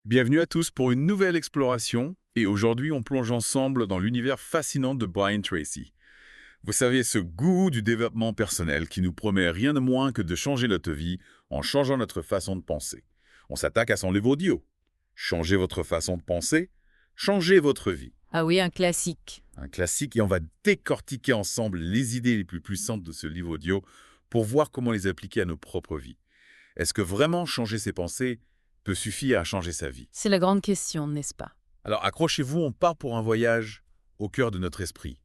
Bienvenue à tous pour une nouvelle exploration, et aujourd'hui on plonge ensemble dans l'univers fascinant de Brian Tracy. Vous savez, ce goût du développement personnel qui nous promet rien de moins que de changer notre vie en changeant notre façon de penser. On s'attaque à son livre audio. Changez votre façon de penser, changez votre vie. Ah oui, un classique. Un classique, et on va décortiquer ensemble les idées les plus puissantes de ce livre audio pour voir comment les appliquer à nos propres vies. Est-ce que vraiment changer ses pensées peut suffire à changer sa vie? C'est la grande question, n'est-ce pas? Alors accrochez-vous, on part pour un voyage au cœur de notre esprit.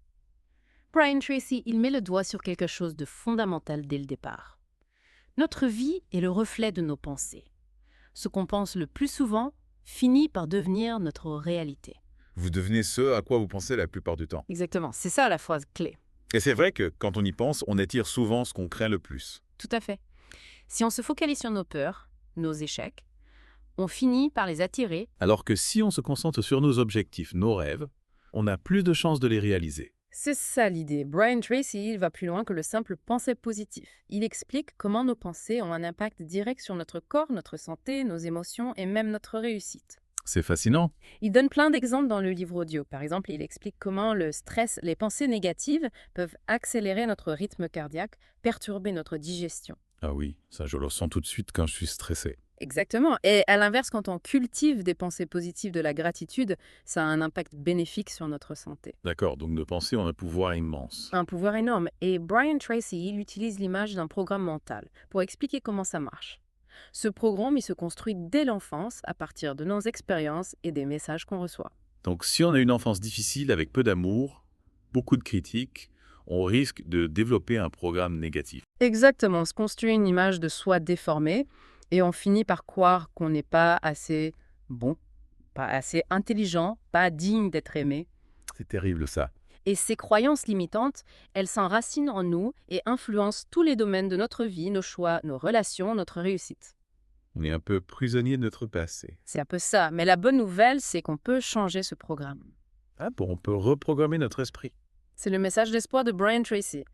Brian Tracy, il met le doigt sur quelque chose de fondamental dès le départ. Notre vie est le reflet de nos pensées. Ce qu'on pense le plus souvent finit par devenir notre réalité. Vous devenez ce à quoi vous pensez la plupart du temps. Exactement, c'est ça la phrase clé. Et c'est vrai que quand on y pense, on attire souvent ce qu'on craint le plus. Tout à fait. Si on se focalise sur nos peurs, nos échecs, on finit par les attirer. Alors que si on se concentre sur nos objectifs, nos rêves, on a plus de chances de les réaliser. C'est ça l'idée. Brian Tracy, il va plus loin que le simple pensée positif. Il explique comment nos pensées ont un impact direct sur notre corps, notre santé, nos émotions et même notre réussite. C'est fascinant. Il donne plein d'exemples dans le livre audio. Par exemple, il explique comment le stress, les pensées négatives peuvent accélérer notre rythme cardiaque, perturber notre digestion. Ah oui, ça je le ressens tout de suite quand je suis stressé. Exactement. Et à l'inverse, quand on cultive des pensées positives, de la gratitude, ça a un impact bénéfique sur notre santé. D'accord, donc nos pensées ont un pouvoir immense. Un pouvoir énorme. Et Brian Tracy, il utilise l'image d'un programme mental pour expliquer comment ça marche. Ce programme, il se construit dès l'enfance à partir de nos expériences et des messages qu'on reçoit. Donc si on a une enfance difficile avec peu d'amour, beaucoup de critiques, on risque de développer un programme négatif. Exactement, on se construit une image de soi déformée et on finit par croire qu'on n'est pas assez bon, pas assez intelligent, pas digne d'être aimé. C'est terrible ça. Et ces croyances limitantes, elles s'enracinent en nous et influencent tous les domaines de notre vie, nos choix, nos relations, notre réussite. On est un peu prisonnier de notre passé. C'est un peu ça, mais la bonne nouvelle, c'est qu'on peut changer ce programme. Ah bon, on peut reprogrammer notre esprit. C'est le message d'espoir de Brian Tracy.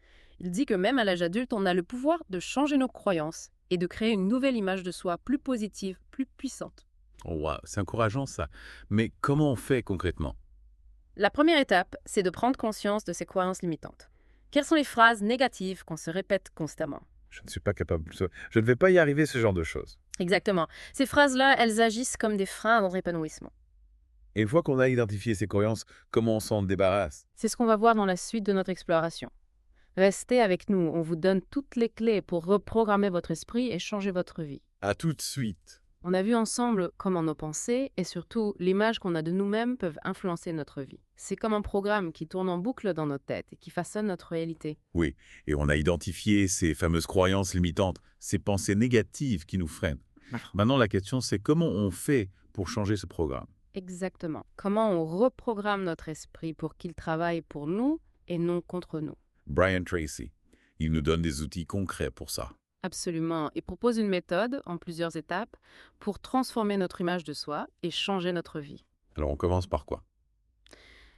Il dit que même à l'âge adulte, on a le pouvoir de changer nos croyances et de créer une nouvelle image de soi plus positive, plus puissante. Oh, wow, c'est encourageant ça. Mais comment on fait concrètement? La première étape, c'est de prendre conscience de ces croyances limitantes. Quelles sont les phrases négatives qu'on se répète constamment? Je ne suis pas capable. Je ne vais pas y arriver, ce genre de choses. Exactement. Ces phrases-là, elles agissent comme des freins à notre épanouissement. Et une fois qu'on a identifié ces croyances, comment on s'en débarrasse? C'est ce qu'on va voir dans la suite de notre exploration. Restez avec nous, on vous donne toutes les clés pour reprogrammer votre esprit et changer votre vie. À tout de suite. On a vu ensemble comment nos pensées et surtout l'image qu'on a de nous-mêmes peuvent influencer notre vie. C'est comme un programme qui tourne en boucle dans notre tête et qui façonne notre réalité. Oui, et on a identifié ces fameuses croyances limitantes, ces pensées négatives qui nous freinent. Maintenant, la question, c'est comment on fait pour changer ce programme? Exactement. Comment on reprogramme notre esprit pour qu'il travaille pour nous et non contre nous. Brian Tracy, il nous donne des outils concrets pour ça. Absolument. Il propose une méthode en plusieurs étapes pour transformer notre image de soi et changer notre vie. Alors, on commence par quoi?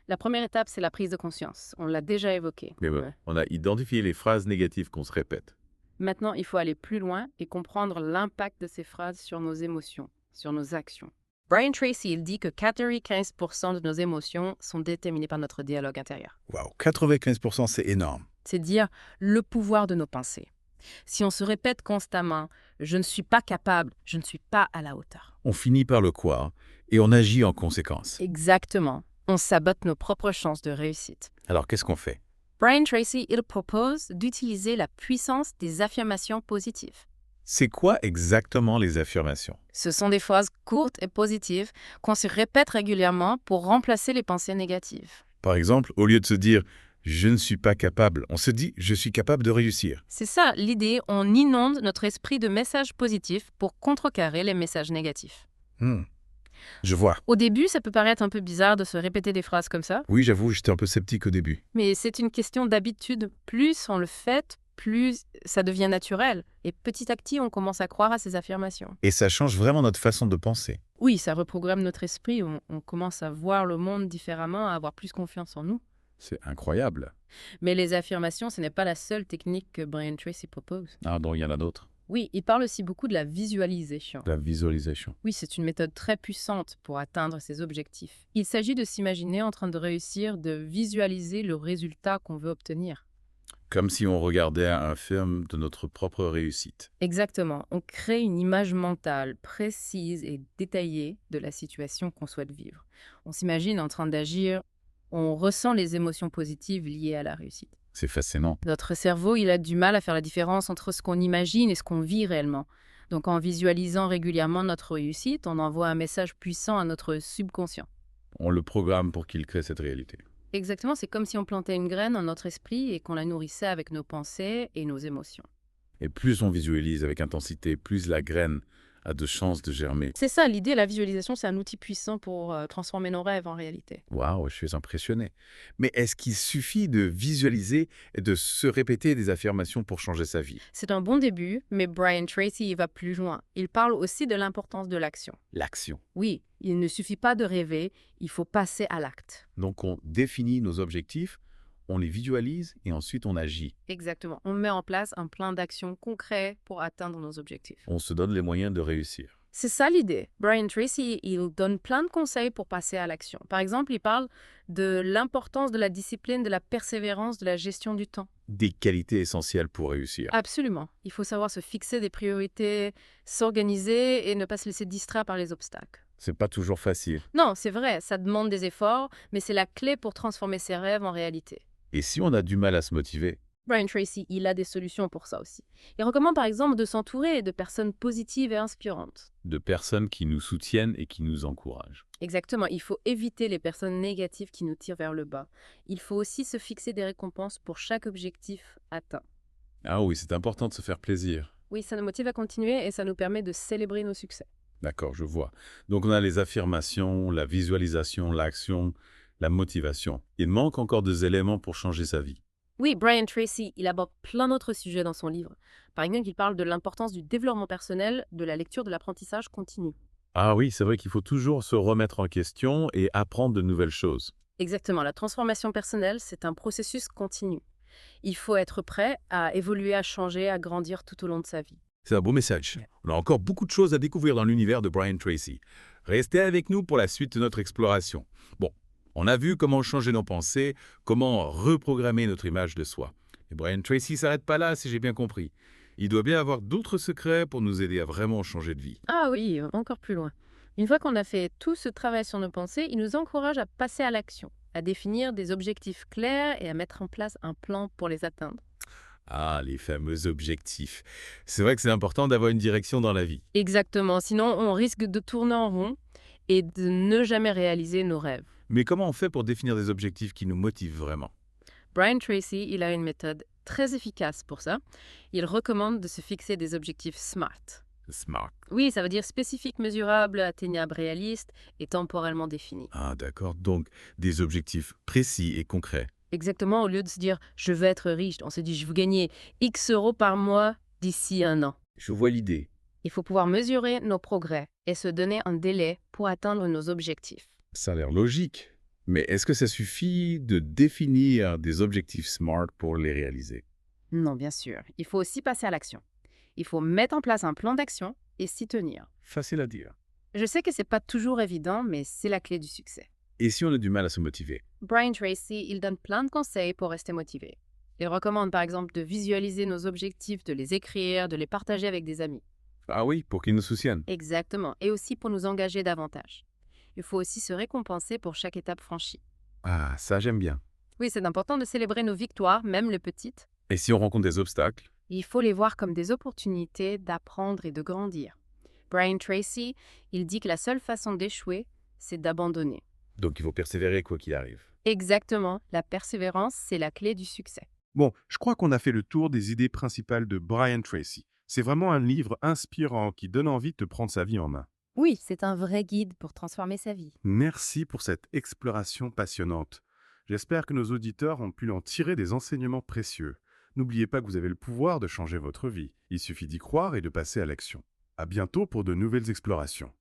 La première étape, c'est la prise de conscience. On l'a déjà évoqué. Mais bon, on a identifié les phrases négatives qu'on se répète. Maintenant, il faut aller plus loin et comprendre l'impact de ces phrases sur nos émotions, sur nos actions. Brian Tracy, il dit que 95% de nos émotions sont déterminées par notre dialogue intérieur. Waouh, 95%, c'est énorme. C'est dire le pouvoir de nos pensées. Si on se répète constamment « je ne suis pas capable, je ne suis pas à la hauteur ». On finit par le croire et on agit en conséquence. Exactement. On sabote nos propres chances de réussite. Alors, qu'est-ce qu'on fait? Brian Tracy, il propose d'utiliser la puissance des affirmations positives. C'est quoi exactement les affirmations? Ce sont des phrases courtes et positives qu'on se répète régulièrement pour remplacer les pensées négatives. Par exemple, au lieu de se dire « je ne suis pas capable », on se dit « je suis capable de réussir ». C'est ça l'idée, on inonde notre esprit de messages positifs pour contrecarrer les messages négatifs. Je vois. Au début, ça peut paraître un peu bizarre de se répéter des phrases comme ça, Oui, j'avoue, j'étais un peu sceptique au début. mais c'est une question d'habitude. Plus on le fait, plus ça devient naturel. Et petit à petit, on commence à croire à ces affirmations. Et ça change vraiment notre façon de penser. Oui, ça reprogramme notre esprit, on commence à voir le monde différemment, à avoir plus confiance en nous. C'est incroyable. Mais les affirmations, ce n'est pas la seule technique que Brian Tracy propose. Ah, donc il y en a d'autres. Oui, il parle aussi beaucoup de la visualisation. La visualisation. Oui, c'est une méthode très puissante pour atteindre ses objectifs. Il s'agit de s'imaginer en train de réussir, de visualiser le résultat qu'on veut obtenir. Comme si on regardait un film de notre propre réussite. Exactement. On crée une image mentale précise et détaillée de la situation qu'on souhaite vivre. On s'imagine en train d'agir, on ressent les émotions positives liées à la réussite. C'est fascinant. Notre cerveau, il a du mal à faire la différence entre ce qu'on imagine et ce qu'on vit réellement. Donc en visualisant régulièrement notre réussite, on envoie un message puissant à notre subconscient. On le programme pour qu'il crée cette réalité. Exactement, c'est comme si on plantait une graine dans notre esprit et qu'on la nourrissait avec nos pensées et nos émotions. Et plus on visualise avec intensité, plus la graine a de chances de germer. C'est ça, l'idée, la visualisation, c'est un outil puissant pour transformer nos rêves en réalité. Waouh, je suis impressionné. Mais est-ce qu'il suffit de visualiser et de se répéter des affirmations pour changer sa vie? C'est un bon début, mais Brian Tracy y va plus loin. Il parle aussi de l'importance de l'action. L'action. Oui, il ne suffit pas de rêver, il faut passer à l'acte. Donc on définit nos objectifs, on les visualise et ensuite on agit. Exactement. On met en place un plan d'action concret pour atteindre nos objectifs. On se donne les moyens de réussir. C'est ça l'idée. Brian Tracy, il donne plein de conseils pour passer à l'action. Par exemple, il parle de l'importance de la discipline, de la persévérance, de la gestion du temps. Des qualités essentielles pour réussir. Absolument. Il faut savoir se fixer des priorités, s'organiser et ne pas se laisser distraire par les obstacles. C'est pas toujours facile. Non, c'est vrai, ça demande des efforts, mais c'est la clé pour transformer ses rêves en réalité. Et si on a du mal à se motiver? Brian Tracy, il a des solutions pour ça aussi. Il recommande par exemple de s'entourer de personnes positives et inspirantes. De personnes qui nous soutiennent et qui nous encouragent. Exactement, il faut éviter les personnes négatives qui nous tirent vers le bas. Il faut aussi se fixer des récompenses pour chaque objectif atteint. Ah oui, c'est important de se faire plaisir. Oui, ça nous motive à continuer et ça nous permet de célébrer nos succès. D'accord, je vois. Donc on a les affirmations, la visualisation, l'action, la motivation. Il manque encore des éléments pour changer sa vie. Oui, Brian Tracy, il aborde plein d'autres sujets dans son livre. Par exemple, il parle de l'importance du développement personnel, de la lecture, de l'apprentissage continu. Ah oui, c'est vrai qu'il faut toujours se remettre en question et apprendre de nouvelles choses. Exactement, la transformation personnelle, c'est un processus continu. Il faut être prêt à évoluer, à changer, à grandir tout au long de sa vie. C'est un beau message. On a encore beaucoup de choses à découvrir dans l'univers de Brian Tracy. Restez avec nous pour la suite de notre exploration. Bon, on a vu comment changer nos pensées, comment reprogrammer notre image de soi. Et Brian Tracy s'arrête pas là, si j'ai bien compris. Il doit bien avoir d'autres secrets pour nous aider à vraiment changer de vie. Ah oui, encore plus loin. Une fois qu'on a fait tout ce travail sur nos pensées, il nous encourage à passer à l'action, à définir des objectifs clairs et à mettre en place un plan pour les atteindre. Ah, les fameux objectifs. C'est vrai que c'est important d'avoir une direction dans la vie. Exactement, sinon on risque de tourner en rond et de ne jamais réaliser nos rêves. Mais comment on fait pour définir des objectifs qui nous motivent vraiment? Brian Tracy, il a une méthode très efficace pour ça. Il recommande de se fixer des objectifs SMART. Smart. Oui, ça veut dire spécifique, mesurable, atteignable, réaliste et temporellement défini. Ah, d'accord. Donc, des objectifs précis et concrets. Exactement, au lieu de se dire « je veux être riche », on se dit « je veux gagner X euros par mois d'ici un an ». Je vois l'idée. Il faut pouvoir mesurer nos progrès et se donner un délai pour atteindre nos objectifs. Ça a l'air logique. Mais est-ce que ça suffit de définir des objectifs SMART pour les réaliser? Non, bien sûr. Il faut aussi passer à l'action. Il faut mettre en place un plan d'action et s'y tenir. Facile à dire. Je sais que c'est pas toujours évident, mais c'est la clé du succès. Et si on a du mal à se motiver? Brian Tracy, il donne plein de conseils pour rester motivé. Il recommande par exemple de visualiser nos objectifs, de les écrire, de les partager avec des amis. Ah oui, pour qu'ils nous soutiennent. Exactement, et aussi pour nous engager davantage. Il faut aussi se récompenser pour chaque étape franchie. Ah, ça j'aime bien. Oui, c'est important de célébrer nos victoires, même les petites. Et si on rencontre des obstacles? Il faut les voir comme des opportunités d'apprendre et de grandir. Brian Tracy, il dit que la seule façon d'échouer, c'est d'abandonner. Donc il faut persévérer quoi qu'il arrive. Exactement, la persévérance, c'est la clé du succès. Bon, je crois qu'on a fait le tour des idées principales de Brian Tracy. C'est vraiment un livre inspirant qui donne envie de prendre sa vie en main. Oui, c'est un vrai guide pour transformer sa vie. Merci pour cette exploration passionnante. J'espère que nos auditeurs ont pu en tirer des enseignements précieux. N'oubliez pas que vous avez le pouvoir de changer votre vie. Il suffit d'y croire et de passer à l'action. À bientôt pour de nouvelles explorations.